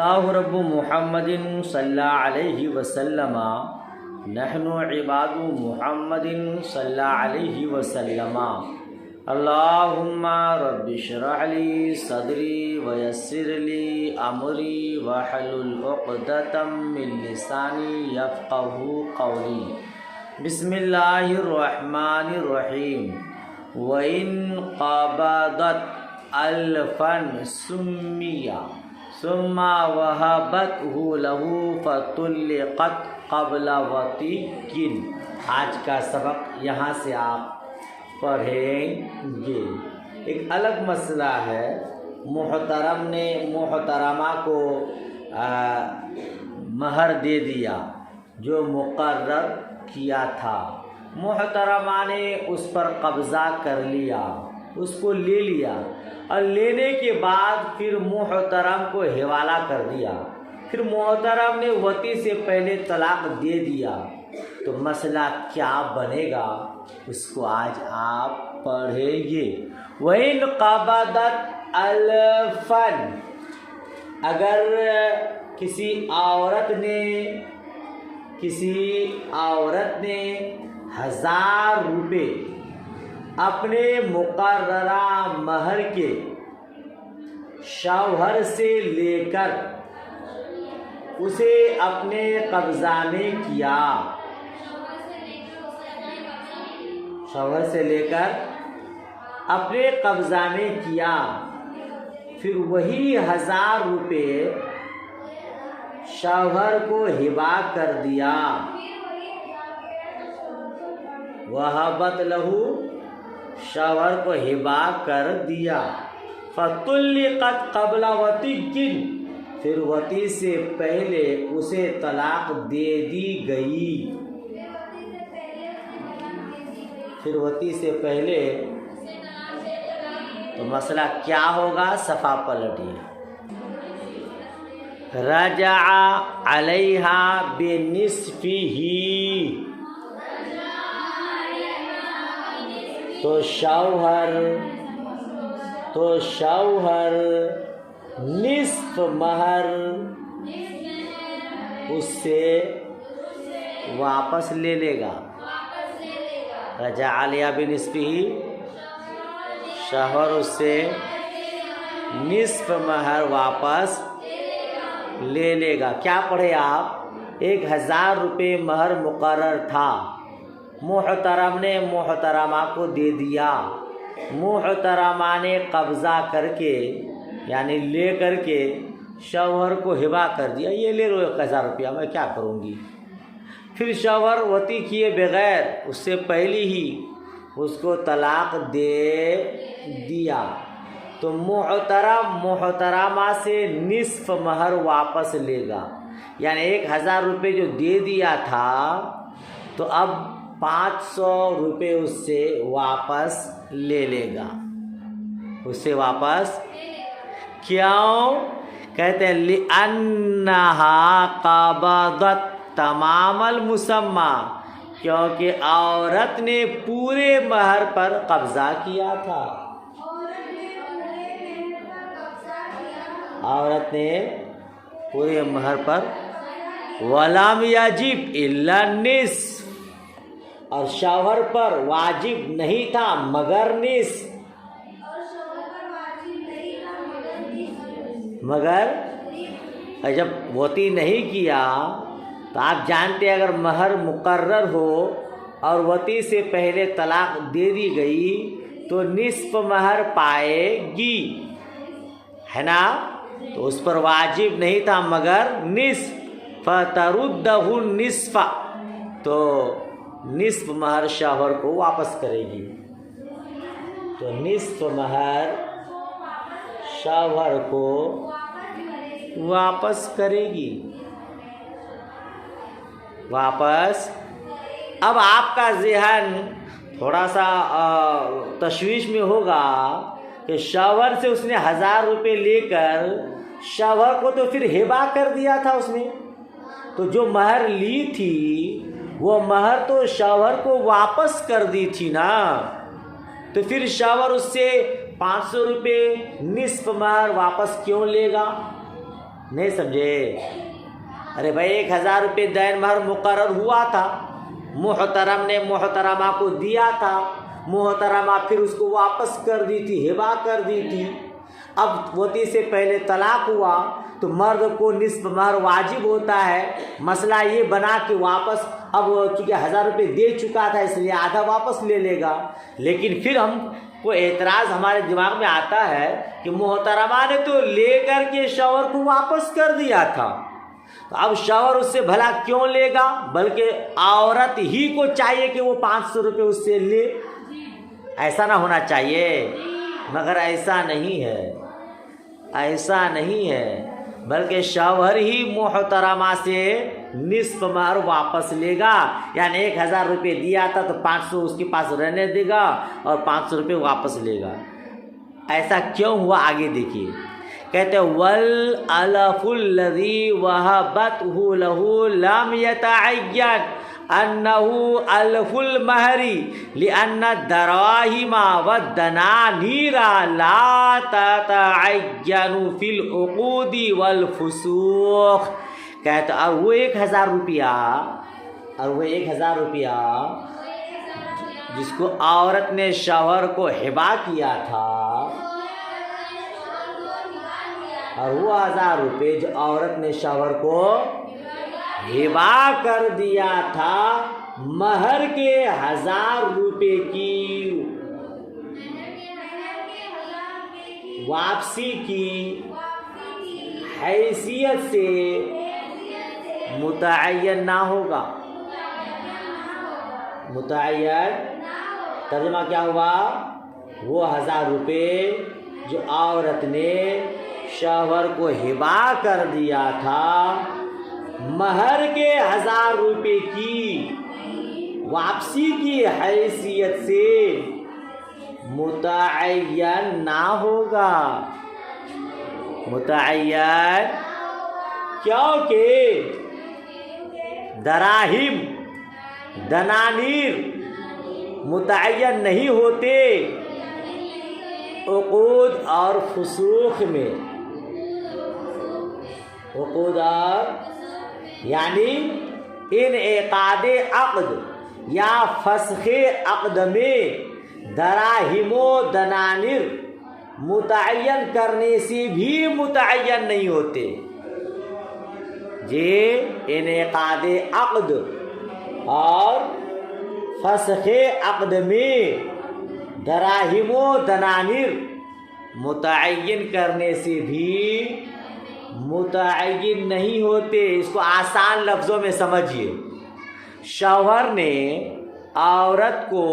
اللہ رب محمد صلی اللہ علیہ وسلم نحن عباد محمد صلی اللہ علیہ وسلم اللہم رب اشرح لی صدری ویسر لی امری واحلل عقدۃ من لسانی یفقہوا قولی بسم اللہ الرحمن الرحیم وَإِن قَبَضَتْ أَلْفًا سُمِّيَ ثُمَّ وَهَبَتْهُ لَهُ فَطُلِّقَتْ قَبْلَ وَطِئٍ۔ آج کا سبق یہاں سے آپ پڑھیں گے۔ ایک الگ مسئلہ ہے، محترم نے محترمہ کو مہر دے دیا جو مقرر کیا تھا، محترمہ نے اس پر قبضہ کر لیا، اس کو لے لیا اور لینے کے بعد پھر محترم کو حوالہ کر دیا، پھر محترم نے وطی سے پہلے طلاق دے دیا، تو مسئلہ کیا بنے گا اس کو آج آپ پڑھیں گے۔ وَإِن قَبَضَتْ أَلْفًا، اگر کسی عورت نے 1000 روپے اپنے مقررہ مہر کے شوہر سے لے کر اسے اپنے قبضہ میں کیا، شوہر سے لے کر اپنے قبضہ میں کیا، پھر وہی 1000 روپے شوہر کو ہبہ کر دیا، وَهَبَتْ لَهُ، شوہر کو ہبہ کر دیا، فَطُلِّقَتْ قَبْلَ وَطِئٍ، پھر وطی سے پہلے اسے طلاق دے دی گئی، پھر وطی سے پہلے، تو مسئلہ کیا ہوگا؟ صفحہ پلٹیے۔ رجع علیہا بنصفہ، تو شوہر نصف مہر اس سے واپس لے لے گا۔ رجع علیہا بنصفہ، شوہر اس سے نصف مہر واپس لے لے گا۔ کیا پڑھے آپ؟ 1000 روپے مہر مقرر تھا، محترم نے محترمہ کو دے دیا، محترمہ نے قبضہ کر کے یعنی لے کر کے شوہر کو ہبہ کر دیا، یہ لے لو 1000 روپیہ، میں کیا کروں گی۔ پھر شوہر وطی کیے بغیر اس سے پہلی ہی اس کو طلاق دے دیا، تو محترمہ سے نصف مہر واپس لے گا، یعنی 1000 روپے جو دے دیا تھا تو اب 500 روپے اس سے واپس لے لے گا، اس سے واپس۔ کیوں؟ کہتے ہیں لِأَنَّهَا قَبَضَتْ تمام المسمى، کیونکہ عورت نے پورے مہر پر قبضہ کیا تھا، عورت نے پورے مہر پر وَلَمْ يَجِبْ إِلَّا النِّصْفُ، اور شوہر پر واجب نہیں تھا مگر نصف، مگر جب وطی نہیں کیا تو آپ جانتے اگر مہر مقرر ہو اور وطی سے پہلے طلاق دے دی گئی تو نصف مہر پائے گی، ہے نا، تو اس پر واجب نہیں تھا مگر نصف، فَتَرُدَّهُ النِّصْفَ، تو نصف مہر شوہر کو واپس کرے گی، تو نصف مہر شوہر کو واپس کرے گی، واپس۔ اب آپ کا ذہن تھوڑا سا تشویش میں ہوگا کہ شوہر سے اس نے 1000 روپے لے کر شوہر کو تو پھر ہبہ کر دیا تھا اس نے، تو جو مہر لی تھی وہ مہر تو شوہر کو واپس کر دی تھی نا، تو پھر شوہر اس سے 500 روپے نصف مہر واپس کیوں لے گا؟ نہیں سمجھے؟ ارے بھائی 1000 روپے دین مہر مقرر ہوا تھا، محترم نے محترمہ کو دیا تھا، محترمہ پھر اس کو واپس کر دی تھی، ہبا کر دی تھی۔ اب وطی سے پہلے طلاق ہوا تو مرد کو نصف مہر واجب ہوتا ہے۔ مسئلہ یہ بنا کہ واپس اب چونکہ 1000 روپے دے چکا تھا اس لیے آدھا واپس لے لے گا، لیکن پھر ہم کو اعتراض ہمارے دماغ میں آتا ہے کہ محترمہ نے تو لے کر کے شوہر کو واپس کر دیا تھا، تو اب شوہر اس سے بھلا کیوں لے گا؟ بلکہ عورت ہی کو چاہیے کہ وہ 500 روپے اس سے لے، ایسا نہ ہونا چاہیے۔ مگر ایسا نہیں ہے، ایسا نہیں ہے، بلکہ شوہر ہی محترمہ سے نصف مہر واپس لے گا، یعنی 1000 روپے دیا تھا تو 500 اس کے پاس رہنے دے گا اور 500 روپے واپس لے گا۔ ایسا کیوں ہوا آگے دیکھیے، کہتے وَالْأَلَفُ الَّذِي وَهَبَتْهُ لَهُ لَمْ يَتَعَيَّنْ أَنَّهُ أَلْفُ الْمَهْرِ لِأَنَّ الدَّرَاهِمَ وَالدَّنَانِيرَ لَا تَتَعَيَّنُ فِي الْعُقُودِ وَالْفُسُوخِ۔ کہتے اور وہ 1000 روپیہ جس کو عورت نے شوہر کو ہبا کیا تھا، اور وہ 1000 روپے جو عورت نے شوہر کو ہبا کر دیا تھا، مہر کے 1000 روپے کی واپسی کی حیثیت سے متعین نہ ہوگا۔ متعین ترجمہ کیا ہوا؟ وہ 1000 روپے جو عورت نے شوہر کو ہبا کر دیا تھا، مہر کے 1000 روپے کی واپسی کی حیثیت سے متعین نہ ہوگا۔ متعین کیونکہ دراہم دنانیر متعین نہیں ہوتے عقود اور فسوخ میں۔ عقود اور یعنی انعقاد عقد یا فسخ عقد میں دراہم و دنانیر متعین کرنے سے بھی متعین نہیں ہوتے۔ جی انعقاد عقد اور فسخ عقد میں دراہم و دنانیر متعین کرنے سے بھی متعین نہیں ہوتے۔ اس کو آسان لفظوں میں سمجھیے، شوہر نے عورت کو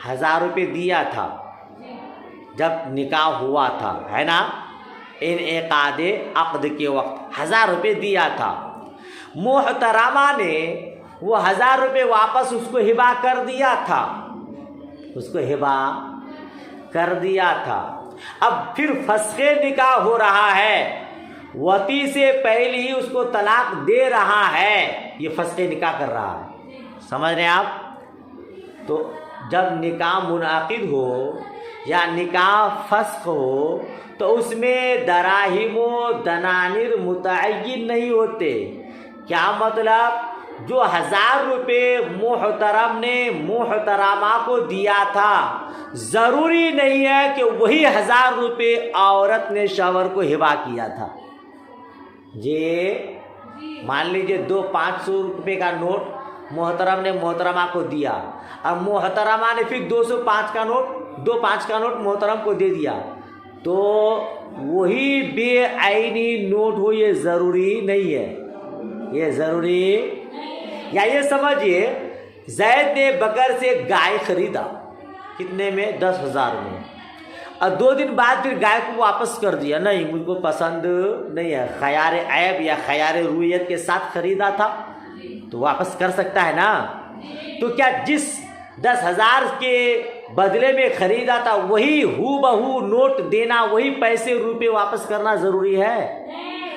1000 روپے دیا تھا جب نکاح ہوا تھا، ہے نا، انعقاد عقد کے وقت 1000 روپے دیا تھا۔ محترمہ نے وہ 1000 روپے واپس اس کو ہبا کر دیا تھا، اس کو ہبا کر دیا تھا۔ اب پھر فسخ نکاح ہو رہا ہے، وطی سے پہلے ہی اس کو طلاق دے رہا ہے، یہ فسخ نکاح کر رہا ہے۔ سمجھ رہے ہیں آپ؟ تو جب نکاح منعقد ہو یا نکاح فسخ ہو تو اس میں دراہم و دنانیر متعین نہیں ہوتے۔ کیا مطلب؟ جو 1000 روپے محترم نے محترمہ کو دیا تھا، ضروری نہیں ہے کہ وہی 1000 روپے عورت نے شوہر کو ہبا کیا تھا۔ جی مان لیجئے 500 روپے کا نوٹ محترم نے محترمہ کو دیا، اور محترمہ نے پھر 205 کا نوٹ محترم کو دے دیا، تو وہی بے عینی نوٹ ہو، یہ ضروری نہیں ہے، یہ ضروری۔ یا یہ سمجھیے زید نے بکر سے گائے خریدا، کتنے میں؟ 10,000 میں، اور 2 دن بعد پھر گائے کو واپس کر دیا، نہیں مجھ کو پسند نہیں ہے، خیار عیب یا خیار رویت کے ساتھ خریدا تھا تو واپس کر سکتا ہے نا۔ تو کیا جس 10,000 کے بدلے میں خریدا تھا وہی ہو بہو نوٹ دینا، وہی پیسے روپے واپس کرنا ضروری ہے؟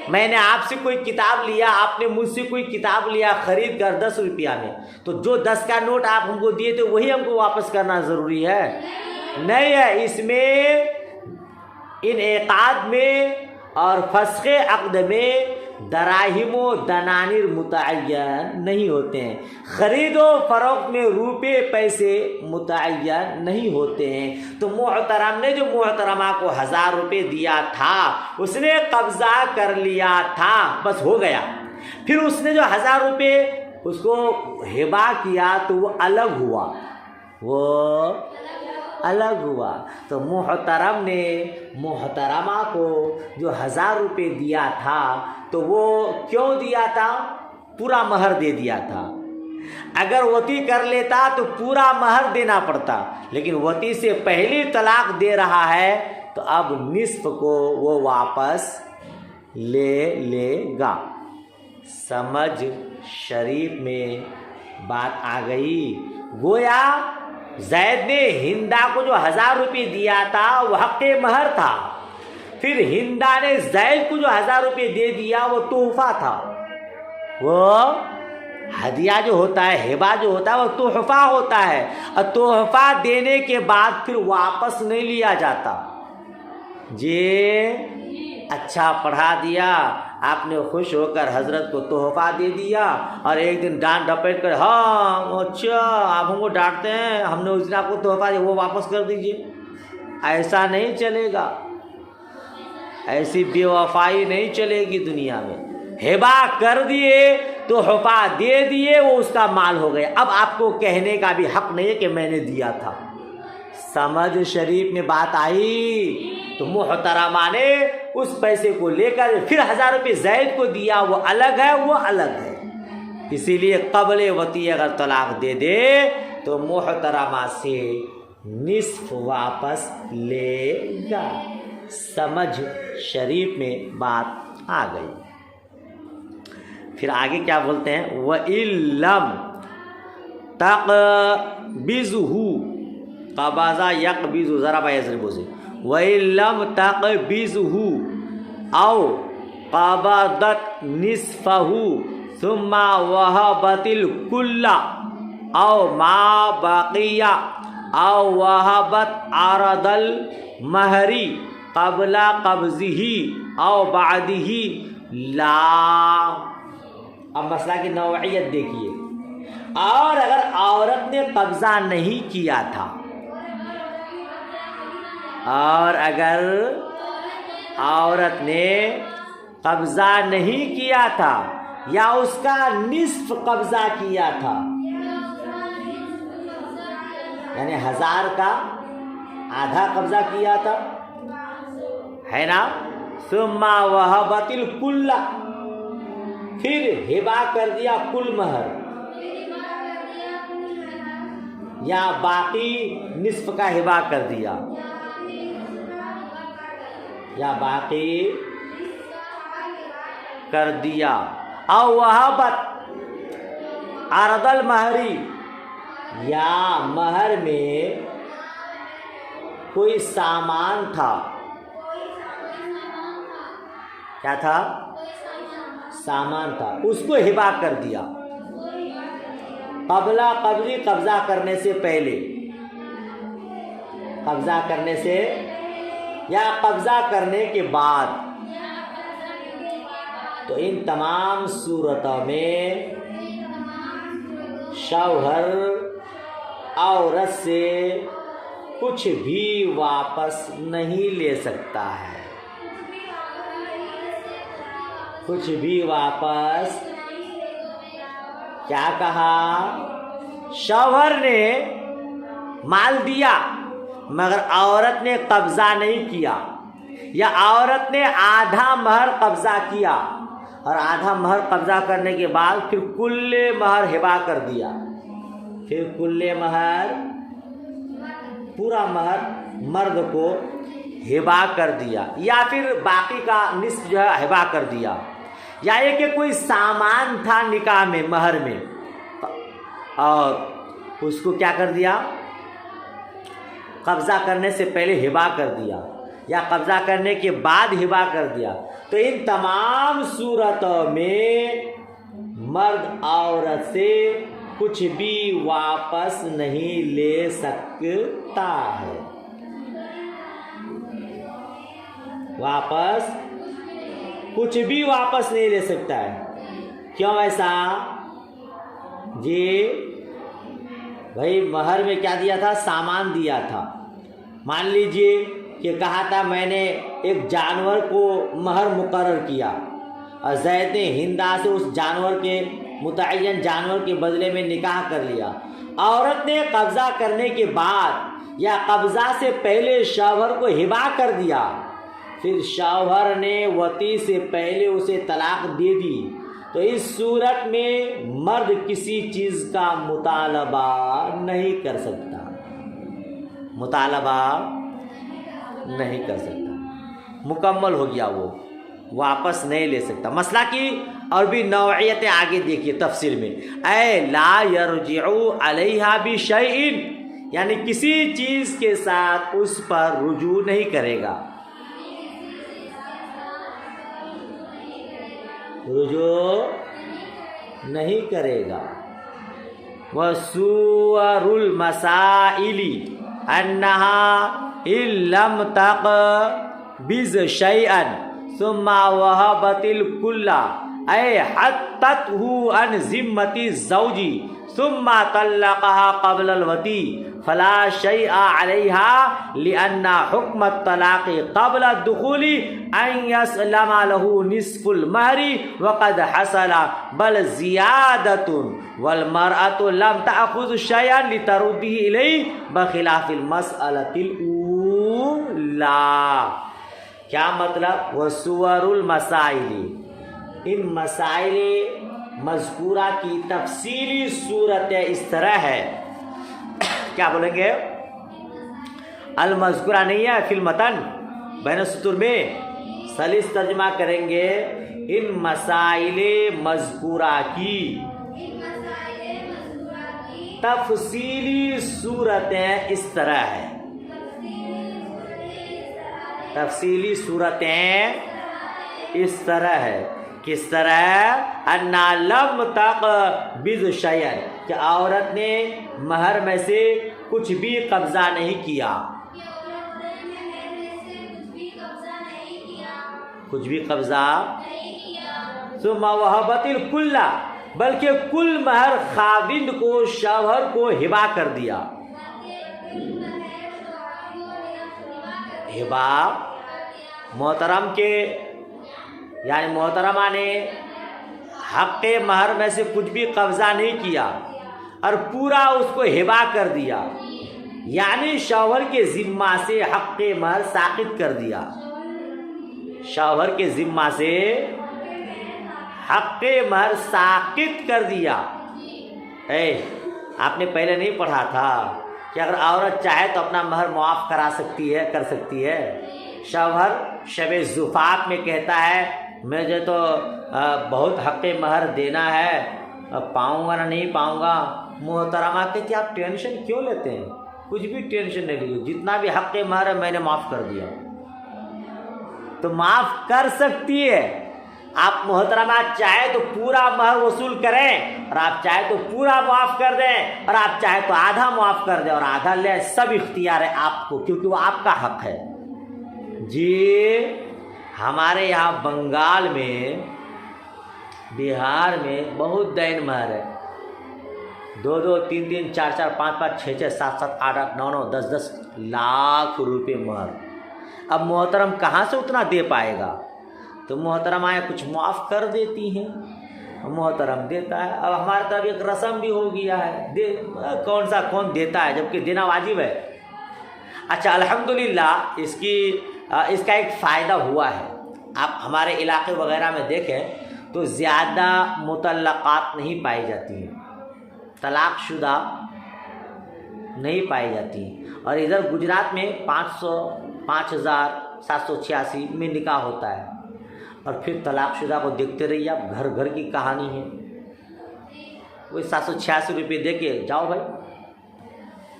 میں نے آپ سے کوئی کتاب لیا، آپ نے مجھ سے کوئی کتاب لیا خرید کر 10 روپیہ میں، تو جو 10 کا نوٹ آپ ہم کو دیے تھے وہی ہم کو واپس کرنا ضروری ہے؟ نہیں ہے۔ اس میں انعقاد میں اور فسخ عقد میں دراہم و دنانیر متعین نہیں ہوتے ہیں، خرید و فروخت میں روپے پیسے متعین نہیں ہوتے ہیں۔ تو محترم نے جو محترمہ کو 1000 روپے دیا تھا، اس نے قبضہ کر لیا تھا، بس ہو گیا۔ پھر اس نے جو 1000 روپے اس کو ہبہ کیا تو وہ الگ ہوا، وہ الگ ہوا۔ تو محترم نے محترمہ کو جو 1000 روپے دیا تھا تو وہ کیوں دیا تھا؟ پورا مہر دے دیا تھا۔ اگر وطی کر لیتا تو پورا مہر دینا پڑتا، لیکن وطی سے پہلی طلاق دے رہا ہے تو اب نصف کو وہ واپس لے لے گا۔ سمجھ شریف میں بات آ گئی۔ گویا زید نے ہندا کو جو 1000 روپے دیا تھا وہ حق مہر تھا، پھر ہندا نے زید کو جو 1000 روپے دے دیا وہ تحفہ تھا۔ وہ ہدیہ جو ہوتا ہے، ہبہ جو ہوتا ہے وہ تحفہ ہوتا ہے، اور تحفہ دینے کے بعد پھر واپس نہیں لیا جاتا۔ جی اچھا پڑھا دیا آپ نے، خوش ہو کر حضرت کو تحفہ دے دیا، اور ایک دن ڈانٹ ڈپیٹ کر ہاں اچھا آپ ہم کو ڈانٹتے ہیں، ہم نے اس دن آپ کو تحفہ دیا وہ واپس کر دیجئے۔ ایسا نہیں چلے گا، ایسی بے وفائی نہیں چلے گی دنیا میں۔ ہبہ کر دیے، تحفہ دے دیے، وہ اس کا مال ہو گیا، اب آپ کو کہنے کا بھی حق نہیں ہے کہ میں نے دیا تھا۔ سمجھ شریف میں بات آئی؟ تو محترمہ نے اس پیسے کو لے کر پھر 1000 روپے زید کو دیا، وہ الگ ہے، وہ الگ ہے۔ اسی لیے قبل وطی اگر طلاق دے دے تو محترمہ سے نصف واپس لے گا۔ سمجھ شریف میں بات آ گئی۔ پھر آگے کیا بولتے ہیں؟ وَإِلَّمْ تَقْبِضْهُ قبضہ یقبض ضرب یضرب سے، وَإِلَّمْ تَقْبِضْهُ أَوْ قَبَضَتْ نِصْفَهُ ثُمَّ وَهَبَتِ الْكُلَّ أَوْ مَا بَقِيَ أَوْ وَهَبَتْ عَرَضَ الْمَهْرِ قَبْلَ قَبْضِهِ أَوْ بَعْدِهِ لَا۔ اب مسئلہ کی نوعیت دیکھیے۔ اور اگر عورت نے قبضہ نہیں کیا تھا، اور اگر عورت نے قبضہ نہیں کیا تھا یا اس کا نصف قبضہ کیا تھا، یعنی 1000 کا آدھا قبضہ کیا تھا، ہے نا، ثم وہبت الکل، پھر ہبہ کر دیا کل مہر، یا باقی نصف کا ہبہ کر دیا، یا باقی کر دیا، او وہبت عرض المہری، یا مہر میں کوئی سامان تھا، کیا تھا؟ سامان تھا، اس کو ہبہ کر دیا قبل قبضی، قبضہ کرنے سے پہلے، قبضہ کرنے سے یا قبضہ کرنے کے بعد، تو ان تمام صورتوں میں شوہر عورت سے کچھ بھی واپس نہیں لے سکتا ہے، کچھ بھی واپس۔ کیا کہا؟ شوہر نے مال دیا مگر عورت نے قبضہ نہیں کیا، یا عورت نے آدھا مہر قبضہ کیا، اور آدھا مہر قبضہ کرنے کے بعد پھر کل مہر ہبہ کر دیا، پھر کل مہر، پورا مہر مرد کو ہبہ کر دیا، یا پھر باقی کا نصف جو ہے ہبہ کر دیا، یا یہ کہ کوئی سامان تھا نکاح میں مہر میں اور اس کو کیا کر دیا؟ قبضہ کرنے سے پہلے ہبہ کر دیا، یا قبضہ کرنے کے بعد ہبہ کر دیا، تو ان تمام صورتوں میں مرد عورت سے کچھ بھی واپس نہیں لے سکتا ہے، واپس کچھ بھی واپس نہیں لے سکتا ہے. کیوں ایسا؟ جی بھائی مہر میں کیا دیا تھا؟ سامان دیا تھا. مان لیجئے کہ کہا تھا میں نے ایک جانور کو مہر مقرر کیا اور زید نے ہندا سے اس جانور کے متعین جانور کے بدلے میں نکاح کر لیا. عورت نے قبضہ کرنے کے بعد یا قبضہ سے پہلے شوہر کو ہبا کر دیا، پھر شوہر نے وطی سے پہلے اسے طلاق دے دی، تو اس صورت میں مرد کسی چیز کا مطالبہ نہیں کر سکتا. مطالبہ نہیں کر سکتا، مکمل ہو گیا، وہ واپس نہیں لے سکتا. مسئلہ کی اور بھی نوعیتیں آگے دیکھیے تفسیر میں. اے لا یرجع علیہا بشیء، یعنی کسی چیز کے ساتھ اس پر رجوع نہیں کرے گا. رجوع نہیں کرے گا. وَصُوَرُ الْمَسَائِلِ أَنَّهَا إِن لَّمْ تَقْبِضْ شَيْئًا ثم وهبت الكل أي حطته عن ذمة الزوج ثم طلقها قبل الوطي فلا شيء عليها لأن حكم الطلاق قبل الدخول أن يسلم له نصف المهر وقد حصل بل زيادة والمرأة لم تأخذ شيئا لترده إليه بخلاف المسألة الأولى. کیا مطلب؟ وصور المسائل، ان مسائل مذکورہ کی تفصیلی صورت اس طرح ہے. کیا بولیں گے؟ المذکورہ نہیں ہے فی المتن، بین السطور میں سلیس ترجمہ کریں گے. ان مسائل مذکورہ کی تفصیلی صورتیں اس طرح ہے. تفصیلی صورتیں اس طرح ہے. کس طرح؟ انا لم تقبض شیئا، کہ عورت نے مہر میں سے کچھ بھی قبضہ نہیں کیا. کچھ بھی قبضہ. ثم وهبت الكل، بلکہ کل مہر خاوند کو شوہر کو ہبا کر دیا. ہبا محترم کے یعنی محترمہ نے حق مہر میں سے کچھ بھی قبضہ نہیں کیا اور پورا اس کو ہبا کر دیا، یعنی شوہر کے ذمہ سے حق مہر ساقط کر دیا. شوہر کے ذمہ سے حق مہر ساقط کر دیا. آپ نے پہلے نہیں پڑھا تھا کہ اگر عورت چاہے تو اپنا مہر معاف کرا سکتی ہے، کر سکتی ہے. شوہر شب زفاف میں کہتا ہے مجھے تو بہت حق مہر دینا ہے، پاؤں گا نہ نہیں پاؤں گا. محترمہ کہتی آپ ٹینشن کیوں لیتے ہیں؟ کچھ بھی ٹینشن نہیں لیجیے، جتنا بھی حق مہر ہے میں نے معاف کر دیا. تو معاف کر سکتی ہے. آپ محترمہ چاہے تو پورا مہر وصول کریں اور آپ چاہے تو پورا معاف کر دیں اور آپ چاہے تو آدھا معاف کر دیں اور آدھا لیں. سب اختیار ہے آپ کو، کیونکہ وہ آپ کا حق ہے. جی ہمارے یہاں بنگال میں، بہار میں بہت دین مہر ہے. 2 3 4 5 5 6 7 7 8 8 9 9 10 10 لاکھ روپے مہر. اب محترم کہاں سے اتنا دے پائے گا؟ تو محترم آئے کچھ معاف کر دیتی ہیں، محترم دیتا ہے. اب ہماری طرف ایک رسم بھی ہو گیا ہے، کون دیتا ہے جبکہ دینا واجب ہے. اچھا الحمدللہ اس کا ایک فائدہ ہوا ہے. آپ ہمارے علاقے وغیرہ میں دیکھیں تو زیادہ مطلقات نہیں پائی جاتی ہیں، طلاق شدہ نہیں پائی جاتی ہیں. اور ادھر گجرات میں 500 5786 میں نکاح ہوتا ہے اور پھر طلاق شدہ کو دیکھتے رہیے آپ. گھر گھر کی کہانی ہے. وہی 786 روپے دے کے جاؤ بھائی،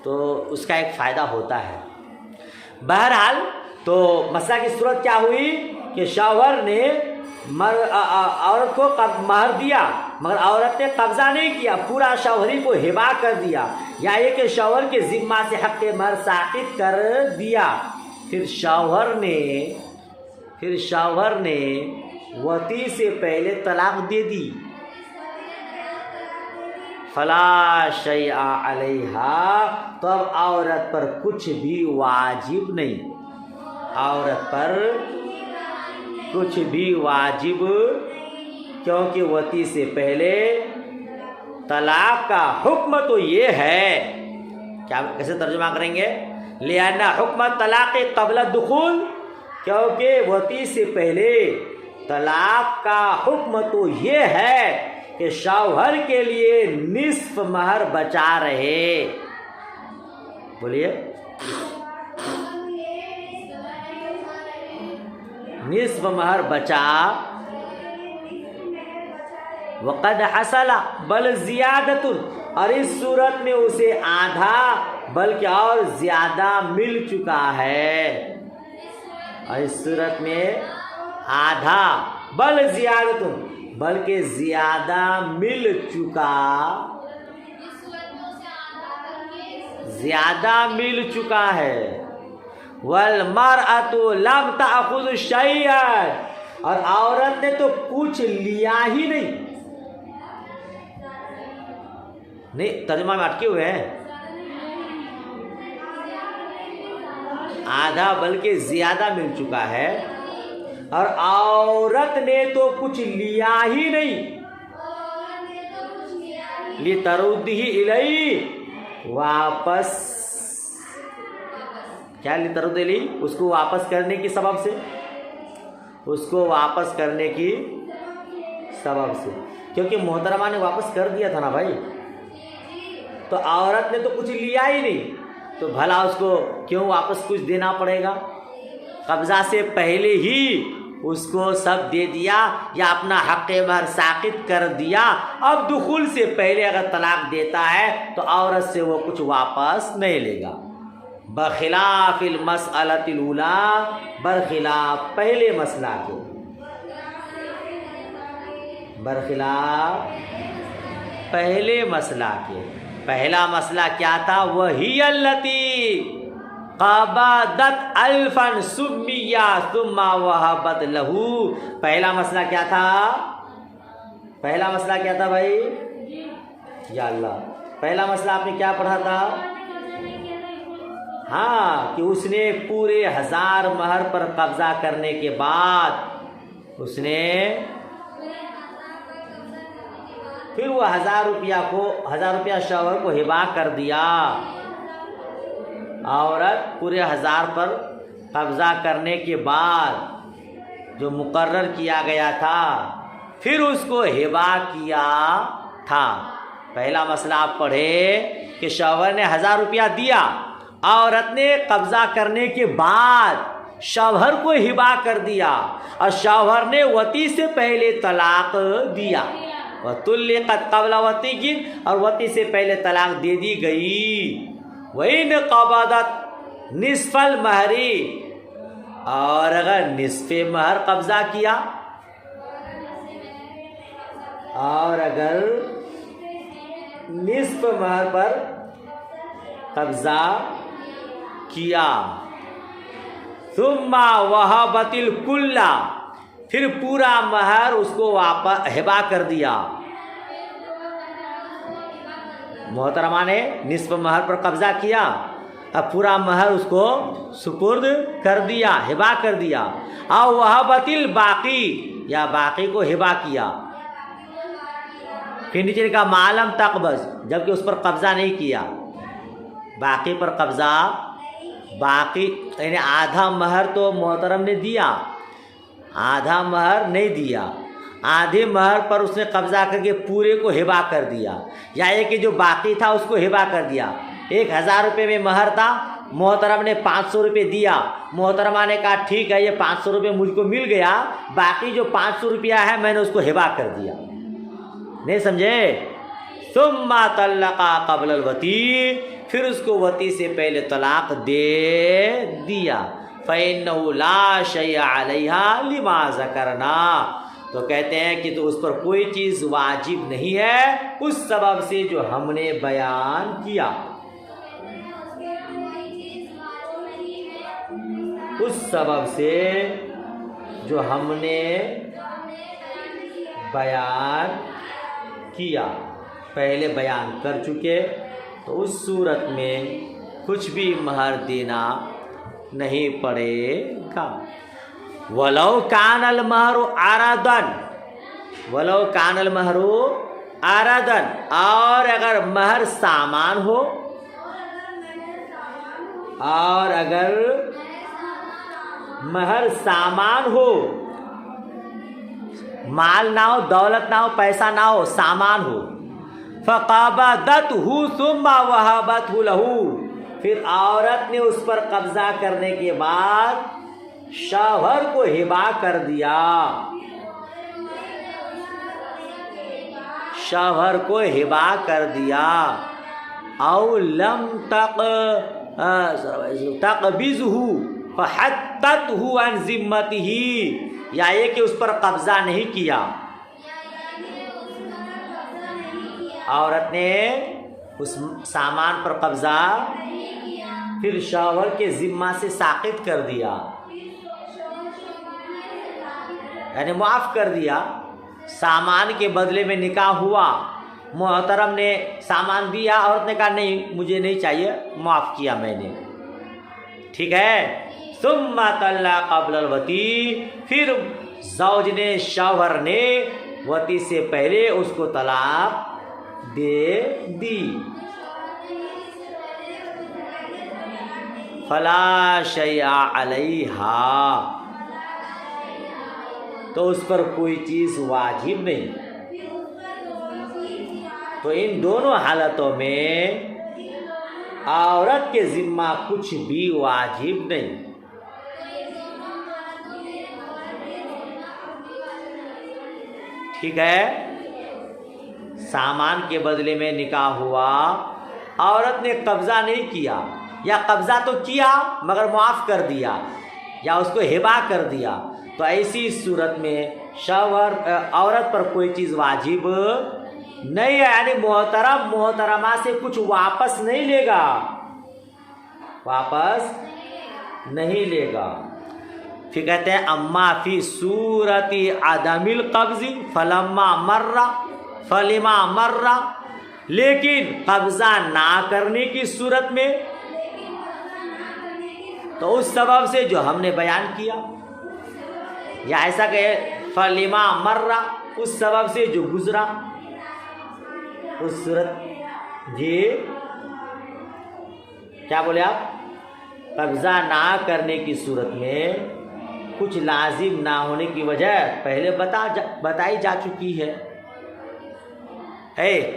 تو اس کا ایک فائدہ ہوتا ہے. بہرحال تو مسئلہ کی صورت کیا ہوئی کہ شوہر نے عورت کو مہر دیا مگر عورت نے قبضہ نہیں کیا، پورا شوہری کو ہبا کر دیا، یا یہ کہ شوہر کے ذمہ سے حق مہر ساقط کر دیا. پھر شوہر نے وتی سے پہلے طلاق دے دی، فلا شیء علیہا، تو اب عورت پر کچھ بھی واجب نہیں، عورت پر کچھ بھی واجب، کیونکہ وتی سے پہلے طلاق کا حکم تو یہ ہے، کیا کیسے ترجمہ کریں گے؟ لِأَنَّ حُکْمَ الطَّلَاقِ قَبْلَ الدُّخُولِ، کیونکہ وتی سے پہلے طلاق کا حکم تو یہ ہے کہ شوہر کے لیے نصف مہر بچا رہے، بولیے نصف مہر بچا، وقد حصل بل زیادت، اور اس صورت میں اسے آدھا بلکہ اور زیادہ مل چکا ہے، اور اس صورت میں آدھا بل زیادت بلکہ زیادہ مل چکا، زیادہ مل چکا ہے، والمرأة لم تأخذ شيئا، اور عورت نے تو کچھ لیا ہی نہیں، نہیں ترجمہ میں اٹکے ہوئے ہیں، آدھا بلکہ زیادہ مل چکا ہے، اور عورت نے تو کچھ لیا ہی نہیں، لِتَرُدِّهِ إِلَيْهِ، واپس کیا لِتَرُدِّهِ إِلَيْهِ، اس کو واپس کرنے کی سبب سے، اس کو واپس کرنے کی سبب سے، کیونکہ محترمہ نے واپس کر دیا تھا نا بھائی، تو عورت نے تو کچھ لیا ہی نہیں، تو بھلا اس کو کیوں واپس کچھ دینا پڑے گا؟ قبضہ سے پہلے ہی اس کو سب دے دیا یا اپنا حق مہر ساقط کر دیا، اب دخول سے پہلے اگر طلاق دیتا ہے تو عورت سے وہ کچھ واپس نہیں لے گا، بخلاف المسألۃ الاولی، برخلاف پہلے مسئلہ کے، برخلاف پہلے مسئلہ کے۔ پہلا مسئلہ کیا تھا؟ وہی التی قبضت الفا سمیہ ثم وہبت لہو، پہلا مسئلہ کیا تھا؟ پہلا مسئلہ کیا تھا بھائی؟ یا اللہ، پہلا مسئلہ آپ نے کیا پڑھا تھا؟ ہاں، کہ اس نے پورے 1000 مہر پر قبضہ کرنے کے بعد اس نے پھر وہ 1000 روپیہ شوہر کو ہبہ کر دیا، عورت پورے 1000 پر قبضہ کرنے کے بعد جو مقرر کیا گیا تھا پھر اس کو ہبہ کیا تھا۔ پہلا مسئلہ آپ پڑھے کہ شوہر نے 1000 روپیہ دیا، عورت نے قبضہ کرنے کے بعد شوہر کو ہبہ کر دیا، اور شوہر نے وتی سے پہلے طلاق دیا، وَطُلِّقَتْ قَبْلَ وَطِئٍ، اور وتی سے پہلے طلاق دے دی گئی۔ وَإِنْ قَبَضَتْ نِصْفَ الْمَہْرِ، اور اگر نصف مہر قبضہ کیا، اور اگر نصف مہر پر قبضہ کیا، ثُمَّ وَهَبَتِ الْكُلَّ، پھر پورا مہر اس کو واپس ہبہ کر دیا، محترمہ نے نصف مہر پر قبضہ کیا، اب پورا مہر اس کو سپرد کر دیا، ہبہ کر دیا، اور وہبت الباقی، یا باقی کو ہبہ کیا، پھر نیچے کا معلوم تقبض، جبکہ اس پر قبضہ نہیں کیا، باقی پر قبضہ، باقی یعنی آدھا مہر تو محترم نے دیا، آدھا مہر نہیں دیا، آدھے مہر پر اس نے قبضہ کر کے پورے کو ہبہ کر دیا، یا یہ کہ جو باقی تھا اس کو ہبہ کر دیا۔ 1000 روپے میں مہر تھا، محترم نے 500 روپے دیا، محترمہ نے کہا ٹھیک ہے یہ 500 روپے مجھ کو مل گیا، باقی جو 500 روپیہ ہے میں نے اس کو ہبہ کر دیا، نہیں سمجھے؟ ثم طلق قبل الوتی، پھر اس کو وتی سے پہلے طلاق دے دیا، فإنه لا شيء عليها لما ذكرنا، تو کہتے ہیں کہ تو اس پر کوئی چیز واجب نہیں ہے اس سبب سے جو ہم نے بیان کیا، اس سبب سے جو ہم نے بیان کیا، پہلے بیان کر چکے، تو اس صورت میں کچھ بھی مہر دینا نہیں پڑے گا۔ وَلَوْ كَانَ الْمَهْرُ عَرَضًا، وَلَوْ كَانَ الْمَهْرُ عَرَضًا، اور اگر مہر سامان ہو، اور اگر مہر سامان ہو، مال نہ ہو، دولت نہ ہو، پیسہ نہ ہو، سامان ہو، فَقَبَضَتْهُ ثُمَّ وَهَبَتْهُ لَهُ، پھر عورت نے اس پر قبضہ کرنے کے بعد شوہر کو ہبا کر دیا، شوہر کو ہبا کر دیا، او لم تقبضه فحطته عن ذمته، یا یہ کہ اس پر قبضہ نہیں کیا، عورت نے اس سامان پر قبضہ پھر شوہر کے ذمہ سے ساقط کر دیا، یعنی معاف کر دیا، سامان کے بدلے میں نکاح ہوا، محترم نے سامان دیا، عورت نے کہا نہیں مجھے نہیں چاہیے، معاف کیا میں نے، ٹھیک ہے۔ ثم طلق قبل الوتی، پھر زوج نے، شوہر نے وتی سے پہلے اس کو طلاق دے دی، فلا شیء علیہا، تو اس پر کوئی چیز واجب نہیں۔ تو ان دونوں حالتوں میں عورت کے ذمہ کچھ بھی واجب نہیں۔ ٹھیک ہے، سامان کے بدلے میں نکاح ہوا، عورت نے قبضہ نہیں کیا، یا قبضہ تو کیا مگر معاف کر دیا، یا اس کو ہبا کر دیا، تو ایسی صورت میں شوہر عورت پر کوئی چیز واجب نہیں ہے، یعنی محترم محترمہ سے کچھ واپس نہیں لے گا، واپس نہیں لے گا۔ پھر کہتے ہیں اما فی صورت عدم القبض فلما مر، لیکن قبضہ نہ کرنے کی صورت میں، تو اس سبب سے جو ہم نے بیان کیا، یا ایسا کہ فلما مر، اس سبب سے جو گزرا، اس صورت، جی کیا بولے آپ، قبضہ نہ کرنے کی صورت میں کچھ لازم نہ ہونے کی وجہ پہلے بتائی جا چکی ہے۔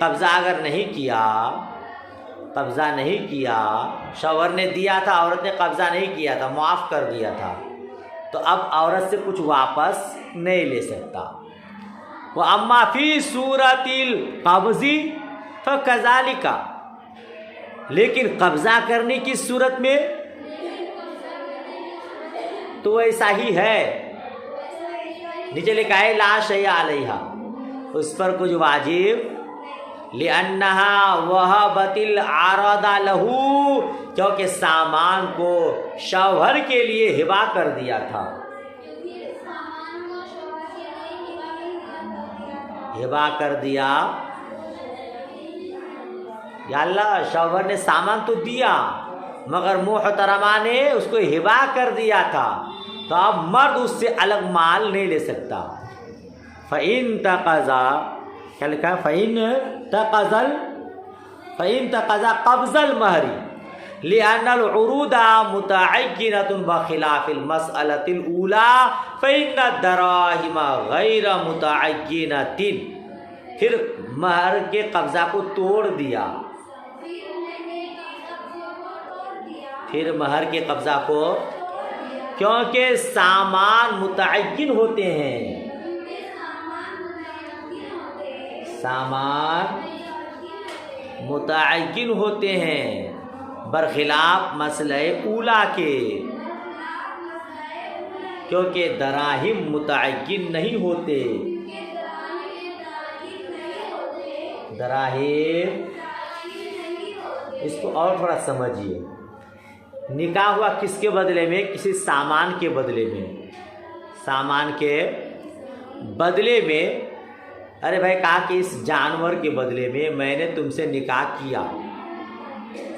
قبضہ اگر نہیں کیا، قبضہ نہیں کیا، شوہر نے دیا تھا، عورت نے قبضہ نہیں کیا تھا، معاف کر دیا تھا، تو اب عورت سے کچھ واپس نہیں لے سکتا۔ وَأَمَّا فِي صُورَةِ الْقَبْضِ فَكَذَلِكَ، لیکن قبضہ کرنے کی صورت میں تو ایسا ہی ہے، نیچے لکھا ہے لا شیء علیہا، اس پر کچھ واجب، لِأَنَّهَا وَهَبَتِ الْعَرَضَ لَهُ، کیونکہ سامان کو شوہر کے لیے ہبا کر دیا تھا، ہبا کر دیا، یا اللہ شوہر نے سامان تو دیا مگر محترمہ نے اس کو ہبا کر دیا تھا، تو اب مرد اس سے الگ مال نہیں لے سکتا۔ فَإِن تَقَضَى، کیا لکھا ہے، فَإِن تَقَضَى قَبْضَ الْمَهْرِ لِأَنَّ الْعُرُودَ مُتَعَيِّنَةٌ بِخِلَافِ الْمَسْأَلَةِ الْأُولَى فَإِنَّ الدَّرَاهِمَ غَيْرَ مُتَعَيِّنَةٍ، پھر مہر کے قبضہ کو توڑ دیا، پھر مہر کے قبضہ کو، کیونکہ سامان متعین ہوتے ہیں، سامان متعین ہوتے ہیں، برخلاف مسئلہ اولا کے، کیونکہ دراہم متعین نہیں ہوتے، دراہم، اس کو اور تھوڑا سمجھیے، نکاح ہوا کس کے بدلے میں، کسی سامان کے بدلے میں، سامان کے بدلے میں ارے بھائی کہا کہ اس جانور کے بدلے میں میں نے تم سے نکاح کیا.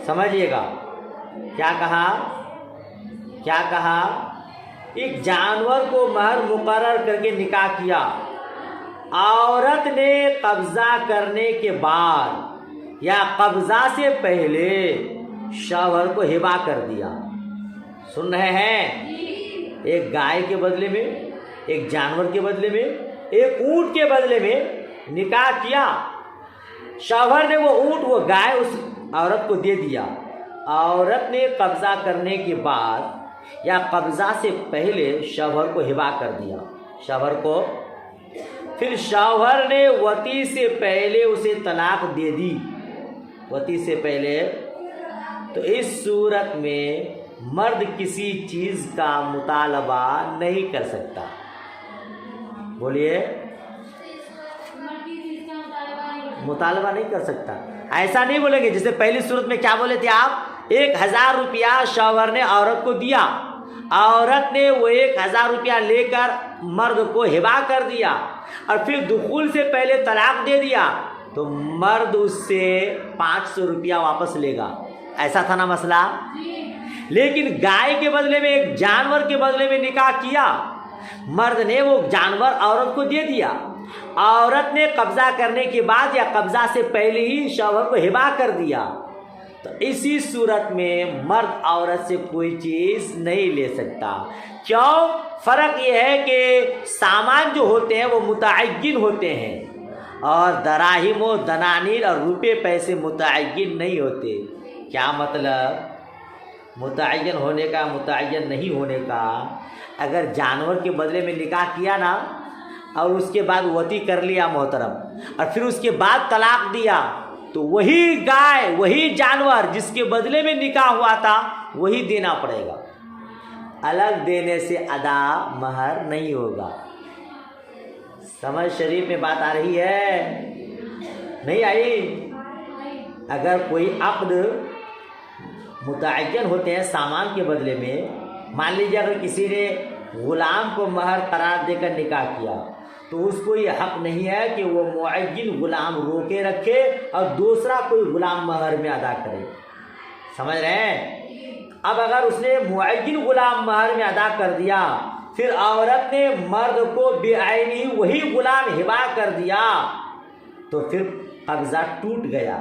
سمجھیے گا کیا کہا ایک جانور کو مہر مقرر کر کے نکاح کیا. عورت نے قبضہ کرنے کے بعد یا قبضہ سے پہلے شوہر کو ہبہ کر دیا. سن رہے ہیں؟ ایک گائے کے بدلے میں، ایک جانور کے بدلے میں، ایک اونٹ کے بدلے میں نکاح کیا. شوہر نے وہ اونٹ وہ گائے اس عورت کو دے دیا. عورت نے قبضہ کرنے کے بعد یا قبضہ سے پہلے شوہر کو ہبہ کر دیا. پھر شوہر نے وطی سے پہلے اسے طلاق دے دی. وطی سے پہلے. تو اس صورت میں مرد کسی چیز کا مطالبہ نہیں کر سکتا. بولیے. مطالبہ نہیں کر سکتا. ایسا نہیں بولیں گے جیسے پہلی صورت میں کیا بولے تھے آپ؟ 1000 روپیہ شوہر نے عورت کو دیا. عورت نے وہ 1000 روپیہ لے کر مرد کو ہبہ کر دیا اور پھر دخول سے پہلے طلاق دے دیا تو مرد اس سے 500 روپیہ واپس لے گا. ایسا تھا نا مسئلہ؟ لیکن گائے کے بدلے میں، ایک جانور کے بدلے میں نکاح کیا. مرد نے وہ جانور عورت کو دے دیا. عورت نے قبضہ کرنے کے بعد یا قبضہ سے پہلے ہی شوہر کو ہبہ کر دیا. تو اسی صورت میں مرد عورت سے کوئی چیز نہیں لے سکتا. کیوں؟ فرق یہ ہے کہ سامان جو ہوتے ہیں وہ متعین ہوتے ہیں اور دراہم و دنانیر اور روپے پیسے متعین نہیں ہوتے. کیا مطلب؟ متعین ہونے کا، متعین نہیں ہونے کا. اگر جانور کے بدلے میں نکاح کیا نا اور اس کے بعد وطی کر لیا محترم اور پھر اس کے بعد طلاق دیا تو وہی گائے، وہی جانور جس کے بدلے میں نکاح ہوا تھا وہی دینا پڑے گا. الگ دینے سے ادا مہر نہیں ہوگا. سمجھ شریف میں بات آ رہی ہے؟ نہیں آئی؟ اگر کوئی عقد متعین ہوتے ہیں سامان کے بدلے میں، مان لیجیے اگر کسی نے غلام کو مہر قرار دے کر نکاح کیا تو اس کو یہ حق نہیں ہے کہ وہ معین غلام روکے رکھے اور دوسرا کوئی غلام مہر میں ادا کرے. سمجھ رہے ہیں؟ اب اگر اس نے معین غلام مہر میں ادا کر دیا پھر عورت نے مرد کو بعینی وہی غلام ہبہ کر دیا تو پھر قبضہ ٹوٹ گیا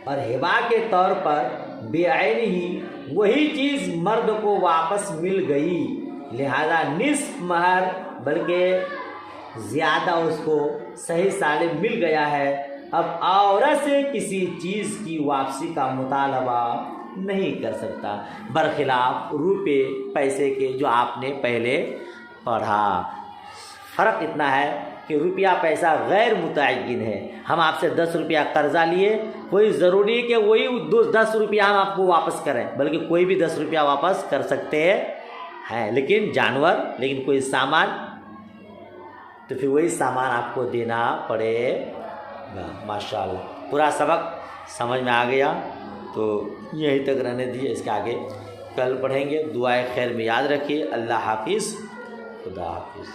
اور ہبہ کے طور پر بعینی ہی وہی چیز مرد کو واپس مل گئی. لہذا نصف مہر بلکہ زیادہ اس کو صحیح سالم مل گیا ہے. اب عورت سے کسی چیز کی واپسی کا مطالبہ نہیں کر سکتا برخلاف روپے پیسے کے جو آپ نے پہلے پڑھا. فرق اتنا ہے کہ روپیہ پیسہ غیر متعین ہے. ہم آپ سے 10 روپیہ قرضہ لیے، کوئی ضروری ہے کہ وہی 10 روپیہ ہم آپ کو واپس کریں، بلکہ کوئی بھی 10 روپیہ واپس کر سکتے ہیں. لیکن جانور، لیکن کوئی سامان تو پھر وہی سامان آپ کو دینا پڑے گا. ماشاءاللہ پورا سبق سمجھ میں آ گیا تو یہیں تک رہنے دیجیے. اس کے آگے کل پڑھیں گے. دعائے خیر میں یاد رکھیے. اللہ حافظ. خدا حافظ.